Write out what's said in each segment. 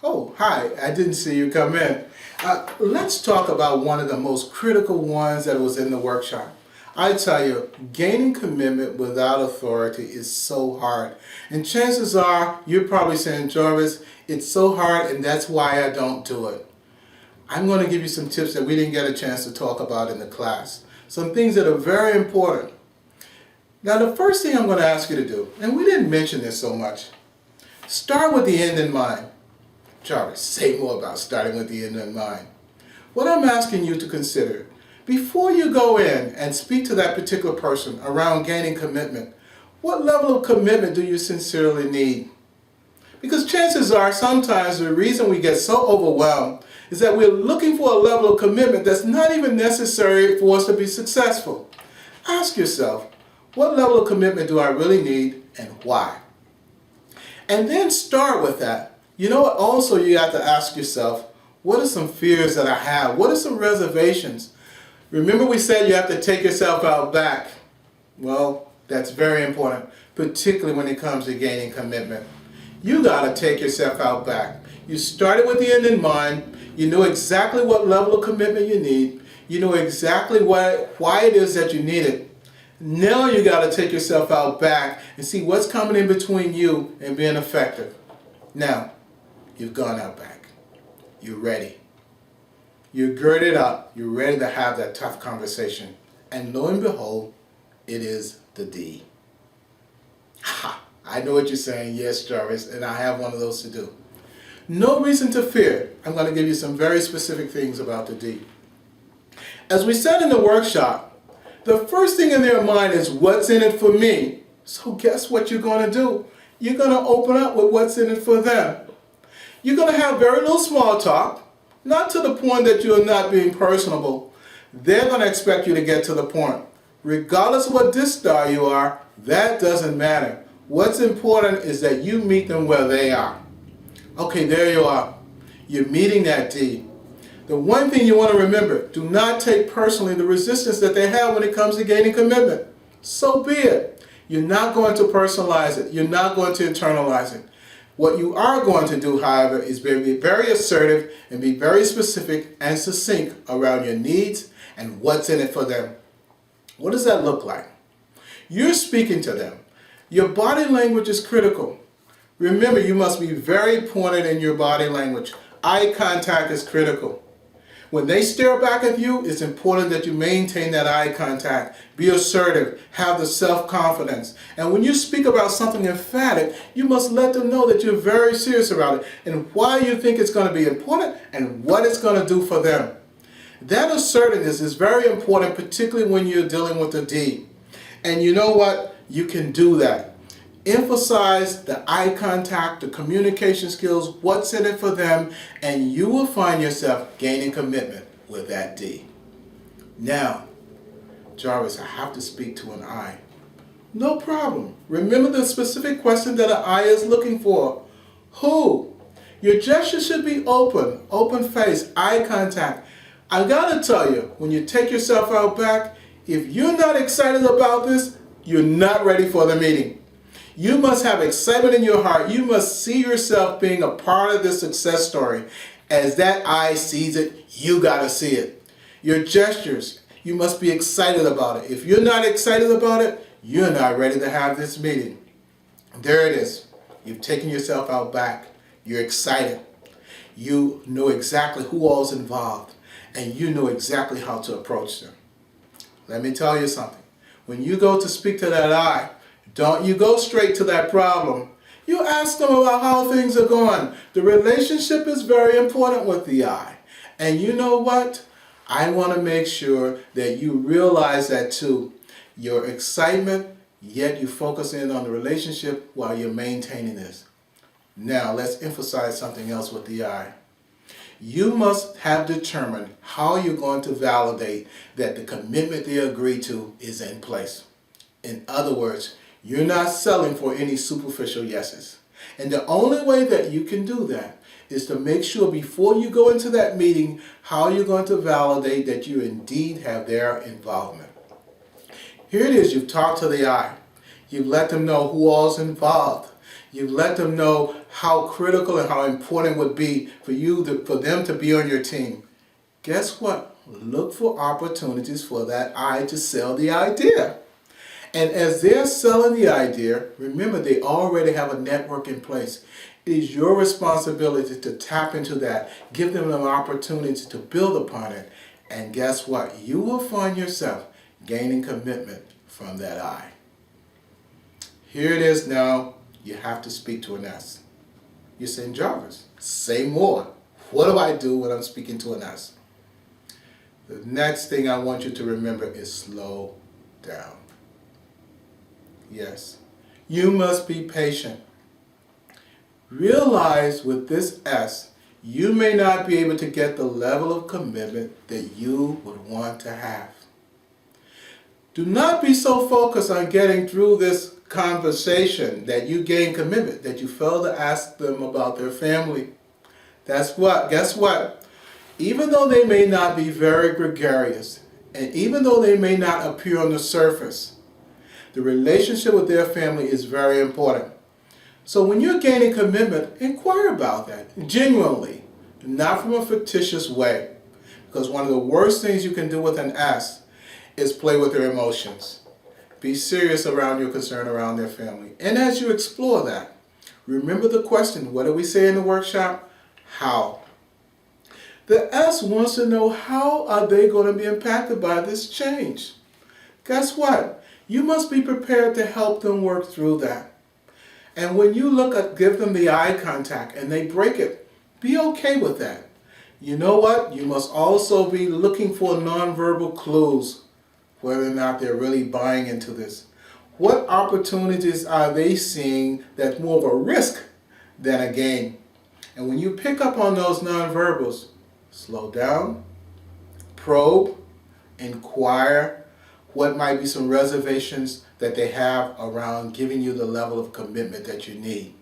Oh, hi, I didn't see you come in. Let's talk about one of the most critical ones that was in the workshop. I tell you, gaining commitment without authority is so hard. And chances are, you're probably saying, Jarvis, it's so hard and that's why I don't do it. I'm going to give you some tips that we didn't get a chance to talk about in the class. Some things that are very important. Now, the first thing I'm going to ask you to do, and we didn't mention this so much, start with the end in mind. Jarvis, say more about starting with the end in mind. What I'm asking you to consider, before you go in and speak to that particular person around gaining commitment, what level of commitment do you sincerely need? Because chances are sometimes the reason we get so overwhelmed is that we're looking for a level of commitment that's not even necessary for us to be successful. Ask yourself, what level of commitment do I really need and why? And then start with that. You know what? Also, you have to ask yourself, what are some fears that I have? What are some reservations? Remember we said you have to take yourself out back. Well, that's very important, particularly when it comes to gaining commitment. You got to take yourself out back. You started with the end in mind. You know exactly what level of commitment you need. You know exactly why it is that you need it. Now you got to take yourself out back and see what's coming in between you and being effective. Now, you've gone out back. You're ready. You're girded up. You're ready to have that tough conversation. And lo and behold, it is the D. Ha! I know what you're saying. Yes, Jarvis, and I have one of those to do. No reason to fear. I'm going to give you some very specific things about the D. As we said in the workshop, the first thing in their mind is what's in it for me. So guess what you're going to do? You're going to open up with what's in it for them. You're going to have very little small talk, not to the point that you're not being personable. They're going to expect you to get to the point. Regardless of what disc star you are, that doesn't matter. What's important is that you meet them where they are. Okay, there you are. You're meeting that D. The one thing you want to remember, do not take personally the resistance that they have when it comes to gaining commitment. So be it. You're not going to personalize it. You're not going to internalize it. What you are going to do, however, is be very assertive and be very specific and succinct around your needs and what's in it for them. What does that look like? You're speaking to them. Your body language is critical. Remember, you must be very pointed in your body language. Eye contact is critical. When they stare back at you, it's important that you maintain that eye contact. Be assertive. Have the self-confidence. And when you speak about something emphatic, you must let them know that you're very serious about it and why you think it's going to be important and what it's going to do for them. That assertiveness is very important, particularly when you're dealing with a D. And you know what? You can do that. Emphasize the eye contact, the communication skills, what's in it for them, and you will find yourself gaining commitment with that D. Now, Jarvis, I have to speak to an I. No problem. Remember the specific question that an I is looking for. Who? Your gesture should be open face, eye contact. I gotta tell you, when you take yourself out back, if you're not excited about this, you're not ready for the meeting. You must have excitement in your heart. You must see yourself being a part of this success story. As that eye sees it, you gotta see it. Your gestures, you must be excited about it. If you're not excited about it, you're not ready to have this meeting. There it is. You've taken yourself out back. You're excited. You know exactly who all's involved, and you know exactly how to approach them. Let me tell you something. When you go to speak to that eye, don't you go straight to that problem. You ask them about how things are going. The relationship is very important with the I. And you know what? I want to make sure that you realize that too. Your excitement, yet you focus in on the relationship while you're maintaining this. Now let's emphasize something else with the I. You must have determined how you're going to validate that the commitment they agree to is in place. In other words, you're not selling for any superficial yeses. And the only way that you can do that is to make sure before you go into that meeting how you're going to validate that you indeed have their involvement. Here it is, you've talked to the I. You've let them know who all's involved. You've let them know how critical and how important it would be for them to be on your team. Guess what? Look for opportunities for that I to sell the idea. And as they're selling the idea, remember they already have a network in place. It is your responsibility to tap into that, give them an opportunity to build upon it. And guess what? You will find yourself gaining commitment from that I. Here it is now. You have to speak to an S. You're saying, Jarvis, say more. What do I do when I'm speaking to an S? The next thing I want you to remember is slow down. Yes, you must be patient. Realize with this S, you may not be able to get the level of commitment that you would want to have. Do not be so focused on getting through this conversation that you gain commitment, that you fail to ask them about their family. Guess what? Even though they may not be very gregarious, and even though they may not appear on the surface, the relationship with their family is very important. So when you're gaining commitment, inquire about that, genuinely, not from a fictitious way. Because one of the worst things you can do with an S is play with their emotions. Be serious around your concern around their family. And as you explore that, remember the question, what do we say in the workshop? How? The S wants to know, how are they going to be impacted by this change? Guess what? You must be prepared to help them work through that. And when you give them the eye contact and they break it, be okay with that. You know what? You must also be looking for nonverbal clues, whether or not they're really buying into this. What opportunities are they seeing that's more of a risk than a gain? And when you pick up on those nonverbals, slow down, probe, inquire what might be some reservations that they have around giving you the level of commitment that you need.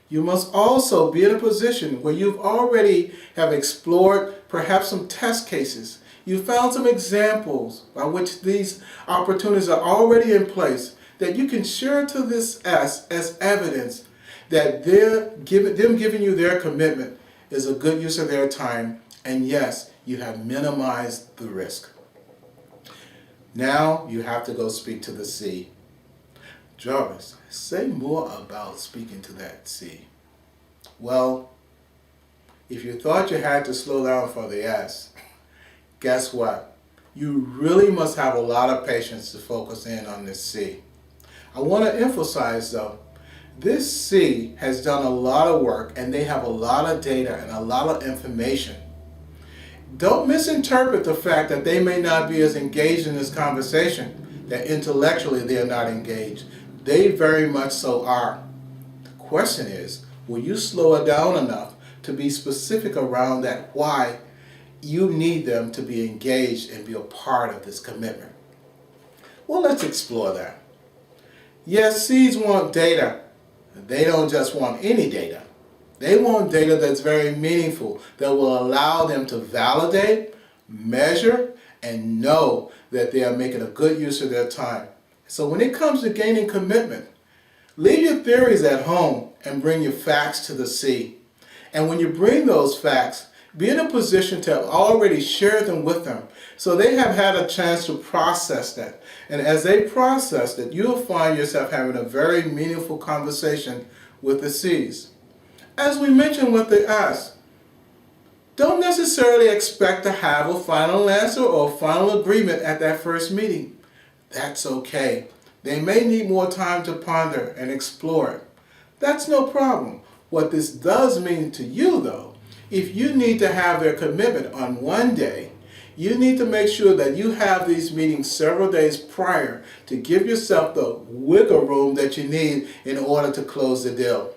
You must also be in a position where you've already have explored perhaps some test cases. You found some examples by which these opportunities are already in place that you can share to this S as evidence that them giving you their commitment is a good use of their time, and yes, you have minimized the risk. Now you have to go speak to the C. Jarvis, say more about speaking to that C. Well, if you thought you had to slow down for the S, guess what? You really must have a lot of patience to focus in on this C. I want to emphasize though, this C has done a lot of work and they have a lot of data and a lot of information. Don't misinterpret the fact that they may not be as engaged in this conversation, that intellectually they are not engaged. They very much so are. The question is, will you slow it down enough to be specific around that why you need them to be engaged and be a part of this commitment? Well, let's explore that. Yes, C's want data. They don't just want any data. They want data that's very meaningful, that will allow them to validate, measure, and know that they are making a good use of their time. So when it comes to gaining commitment, leave your theories at home and bring your facts to the C. And when you bring those facts, be in a position to already share them with them so they have had a chance to process that. And as they process that, you'll find yourself having a very meaningful conversation with the C's. As we mentioned with the S, don't necessarily expect to have a final answer or a final agreement at that first meeting. That's okay. They may need more time to ponder and explore it. That's no problem. What this does mean to you though, if you need to have their commitment on one day, you need to make sure that you have these meetings several days prior to give yourself the wiggle room that you need in order to close the deal.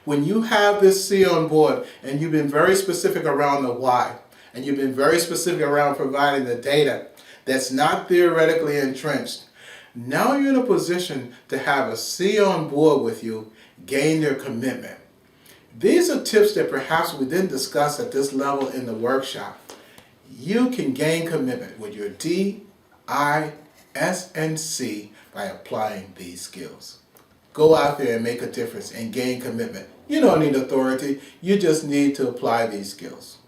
When you have this C on board and you've been very specific around the why, and you've been very specific around providing the data that's not theoretically entrenched, now you're in a position to have a C on board with you, gain their commitment. These are tips that perhaps we didn't discuss at this level in the workshop. You can gain commitment with your D, I, S, and C by applying these skills. Go out there and make a difference and gain commitment. You don't need authority. You just need to apply these skills.